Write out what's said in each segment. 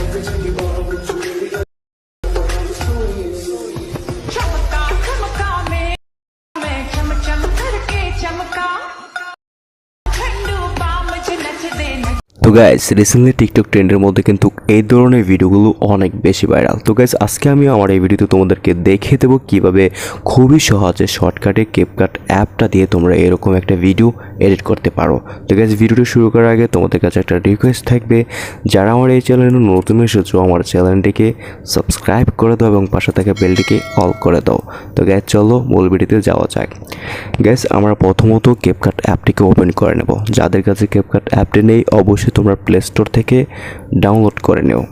चमका चमका मैं चम चम करके चमका ठंडू पाम च नच दे তো গাইস রিসেন্টলি টিকটক ট্রেন্ডের মধ্যে কিন্তু এই ধরনের ভিডিওগুলো অনেক বেশি ভাইরাল। তো গাইস আজকে আমি আমার এই ভিডিওতে তোমাদেরকে দেখিয়ে দেবো কীভাবে খুবই সহজে শর্টকাটে ক্যাপকাট অ্যাপটা দিয়ে তোমরা এরকম একটা ভিডিও এডিট করতে পারো। তো গাইস ভিডিওটা শুরু করার আগে তোমাদের কাছে একটা রিকোয়েস্ট থাকবে, যারা আমার এই চ্যানেলে নতুন এসেছো আমার চ্যানেলটিকে সাবস্ক্রাইব করে দাও এবং পাশে থাকা বেলটিকে অল করে দাও। তো গাইস চলো মূল ভিডিওতে যাওয়া যাক। গাইস আমরা প্রথমত ক্যাপকাট অ্যাপটিকে ওপেন করে নেব। যাদের কাছে ক্যাপকাট অ্যাপটি নেই অবশ্যই তোমরা প্লে স্টোর থেকে ডাউনলোড করে নিও।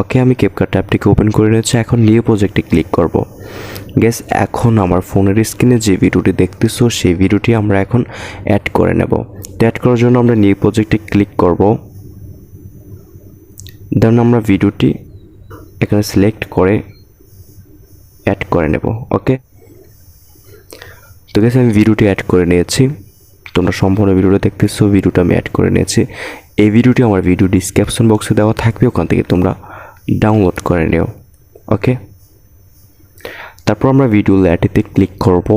ওকে, আমি ক্যাপকাট অ্যাপটিকে ওপেন করে নিয়েছি। এখন নিউ প্রজেক্টে ক্লিক করব। গাইস এখন আমার ফোনের স্ক্রিনে যে ভিডিওটি দেখতেছো সেই ভিডিওটি আমরা এখন অ্যাড করে নেব। তো অ্যাড করার জন্য আমরা নিউ প্রজেক্টে ক্লিক করব। দেন আমরা ভিডিওটি এখানে সিলেক্ট করে অ্যাড করে নেব। ওকে, তো গাইস আমি ভিডিওটি অ্যাড করে নিয়েছি। তোমরা সম্পূর্ণ ভিডিওটা দেখতেছো, ভিডিওটা আমি অ্যাড করে নিয়েছি। এই ভিডিওটি আমার ভিডিও ডিসক্রিপশন বক্সে দেওয়া থাকবে, ওখান থেকে তোমরা ডাউনলোড করে নিও। ওকে, তারপর আমরা ভিডিও ল্যাটিতে ক্লিক করব।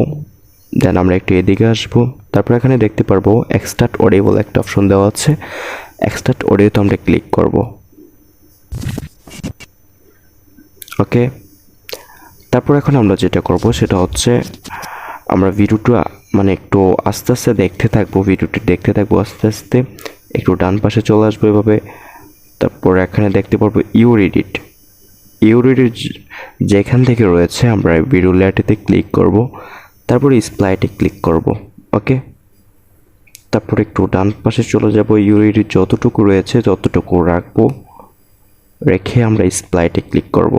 দেন আমরা একটু এদিকে আসবো। তারপর এখানে দেখতে পারবো এক্সট্রাক্ট অডিও বলে একটা অপশন দেওয়া আছে। এক্সট্রাক্ট অডিওতে আমরা ক্লিক করব। ওকে, তারপর এখন আমরা যেটা করব সেটা হচ্ছে আমরা ভিডিওটা মানে একটু আস্তে আস্তে দেখতে থাকবো, ভিডিওটি দেখতে থাকবো আস্তে আস্তে। একটু ডান পাশে চলে আসবো এভাবে। তারপর এখানে দেখতে পারবো ইউর এডিট যেখান থেকে রয়েছে আমরা ভিডিও লেয়ারটিতে ক্লিক করব। তারপরে স্প্লাইটে ক্লিক করব। ওকে, তারপর একটু ডান পাশে চলে যাব। ইউর এডিট যতটুকু রয়েছে ততটুকু রাখবো, রেখে আমরা স্প্লাইটে ক্লিক করব।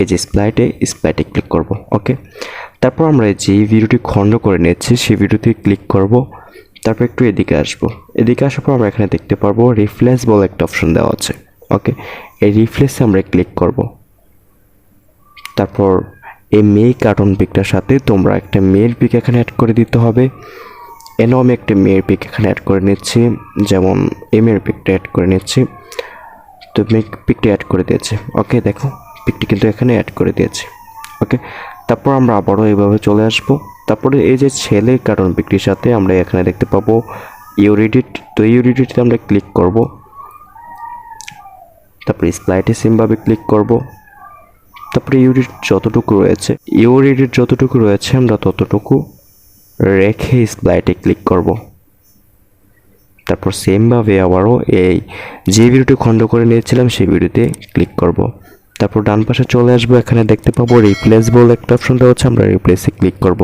এই যে স্প্লাইটে ক্লিক করব। ওকে, তারপর আমরা যে ভিডিওটি খণ্ড করে নিচ্ছি সেই ভিডিওতে ক্লিক করব। তারপর একটু এদিকে আসবো। এদিকে আসার পর আমরা এখানে দেখতে পারবো রিফ্লেস বলে একটা অপশন দেওয়া আছে। ওকে, এই রিফ্লেসে আমরা ক্লিক করব। তারপর এই মেয়ে কার্টুন পিকটার সাথে তোমরা একটা মেয়ের পিক এখানে অ্যাড করে দিতে হবে। এনাও আমি একটা মেয়ের পিক এখানে অ্যাড করে নিচ্ছি, যেমন এই মেয়ের পিকটা অ্যাড করে নিচ্ছি। তো মেয়ে পিকটা অ্যাড করে দিয়েছে। ওকে, দেখো পিকটি কিন্তু এখানে অ্যাড করে দিয়েছে। ওকে, তারপর আমরা আবারও এইভাবে চলে আসব। তারপরে এই যে ছেলে কার্টুন পিকটির সাথে আমরা এখানে দেখতে পাবো ইউর এডিট। তো ইউর এডিটে আমরা ক্লিক করব। তারপরে স্প্লাইটে সেমভাবে ক্লিক করব। তারপরে ইউর এডিট যতটুকু রয়েছে আমরা ততটুকু রেখে স্প্লাইটে ক্লিক করব। তারপর সেমভাবে আবারও এই যে ভিডিওটি খণ্ড করে নিয়েছিলাম সেই ভিডিওতে ক্লিক করব। তারপর ডান পাশে চলে আসবো। এখানে দেখতে পাবো রিপ্লেস বলে একটা অপশন দেওয়া আছে, আমরা রিপ্লেসে ক্লিক করব।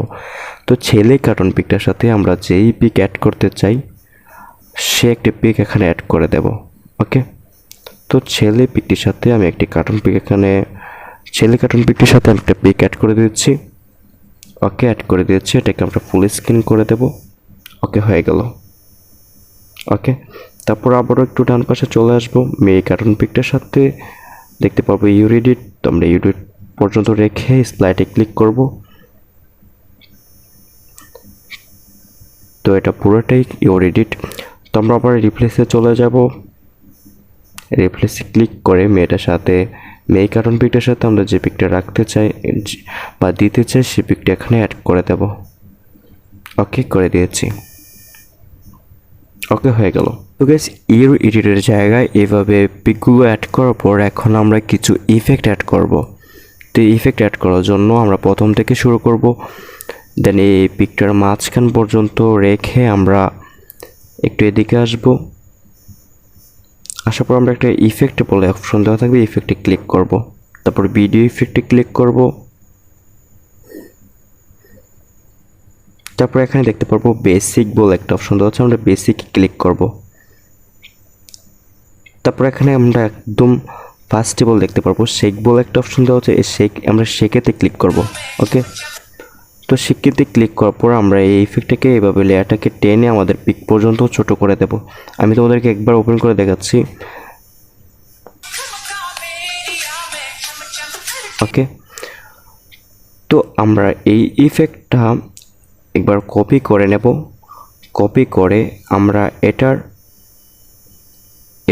তো ছেলে কার্টুন পিকটার সাথে আমরা যেই পিক অ্যাড করতে চাই সে একটি পিক এখানে অ্যাড করে দেব। ওকে, তো ছেলে পিকটির সাথে আমি একটি কার্টুন পিক ছেলে কার্টুন পিকটির সাথে আমি একটা পিক অ্যাড করে দিচ্ছি। ওকে, অ্যাড করে দিয়েছি। এটাকে আমরা ফুল স্ক্রিন করে দেব। ওকে, হয়ে গেল। ওকে, তারপর আবারও একটু ডান পাশে চলে আসবো। মেয়ে কার্টুন পিকটার সাথে দেখতে পারবো ইউর এডিট। তো আমরা ইউর এডিট পর্যন্ত রেখে স্লাইডে ক্লিক করব। তো এটা পুরোটাই ইউর এডিট। তো আমরা আবার রিপ্লেসে চলে যাব। রিপ্লেসে ক্লিক করে মেয়ে কার্টুন পিকটার সাথে আমরা যে পিকটা রাখতে চাই বা দিতে চাই সেই পিকটা এখানে অ্যাড করে দেব। ওকে, করে দিয়েছি। ওকে, হয়ে গেল। তো গাইস ইউর এডিটের জায়গায় এভাবে পিকগুলো অ্যাড করার পর এখন আমরা কিছু ইফেক্ট অ্যাড করব। তো ইফেক্ট অ্যাড করার জন্য আমরা প্রথম থেকে শুরু করব। দেন এই পিকটার মাঝখান পর্যন্ত রেখে আমরা একটু এদিকে আসব। আসার পর আমরা একটা ইফেক্ট বলে অপশন দেওয়া থাকবে, ইফেক্টে ক্লিক করব। তারপর ভিডিও ইফেক্টে ক্লিক করব। তারপর এখানে দেখতে পারবো বেসিক বলে একটা অপশন দেওয়া আছে, আমরা বেসিকে ক্লিক করব। তারপর এখানে আমরা একদম ফার্স্টে বল দেখতে পারবো শেক বলে একটা অপশন দেওয়া আছে, এই আমরা শেকেতে ক্লিক করব। ওকে, তো শেকেতে ক্লিক করার পর আমরা এই ইফেক্টটাকে এভাবে লেয়ারটাকে টেনে আমাদের পিক পর্যন্ত ছোট করে দেব। আমি তোমাদেরকে একবার ওপেন করে দেখাচ্ছি। ওকে, তো আমরা এই ইফেক্টটা একবার কপি করে নেব। কপি করে আমরা এটার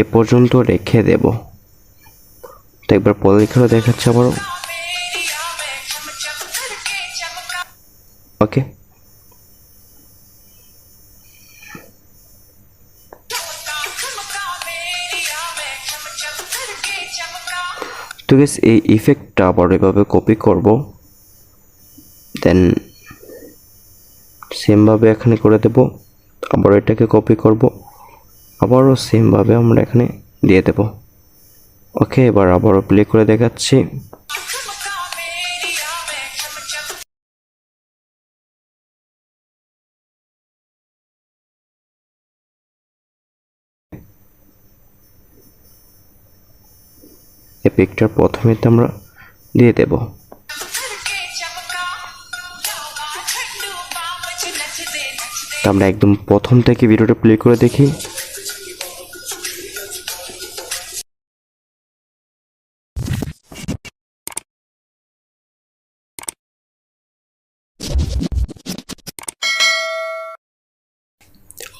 এ পর্যন্ত রেখে দেব। তো একবার পরীক্ষা দেখাচ্ছে আবারও। ওকে, তো গাইস এই ইফেক্টটা আবার এভাবে কপি করব, দেন সেমভাবে এখানে করে দেব। আবার এটাকে কপি করব, আবারও সেমভাবে আমরা এখানে দিয়ে দেব। ওকে, এবার আবারও প্লে করে দেখাচ্ছি। এই পিকটার প্রথমে তো আমরা দিয়ে দেব। তো আমরা একদম প্রথম থেকে ভিডিওটা প্লে করে দেখি।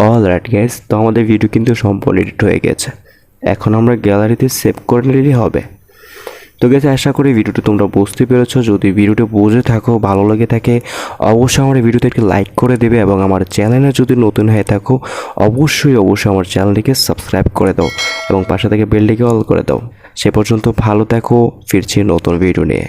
অলরাইট গাইস, তো আমাদের ভিডিও কিন্তু সম্পূর্ণ এডিট হয়ে গেছে। এখন আমরা গ্যালারিতে সেভ করে নিলেই হবে। তো গাইস, আশা করি ভিডিওটি তোমরা বুঝতে পেরেছো। যদি ভিডিওটি বুঝে থাকো, ভালো লাগে থাকে, অবশ্যই আমার ভিডিওতে একটি লাইক করে দেবে এবং আমার চ্যানেলে যদি নতুন হয়ে থাকো অবশ্যই আমার চ্যানেলটিকে সাবস্ক্রাইব করে দাও এবং পাশে থেকে বেলটিকে অল করে দাও। সে পর্যন্ত ভালো থাকো, ফিরছি নতুন ভিডিও নিয়ে।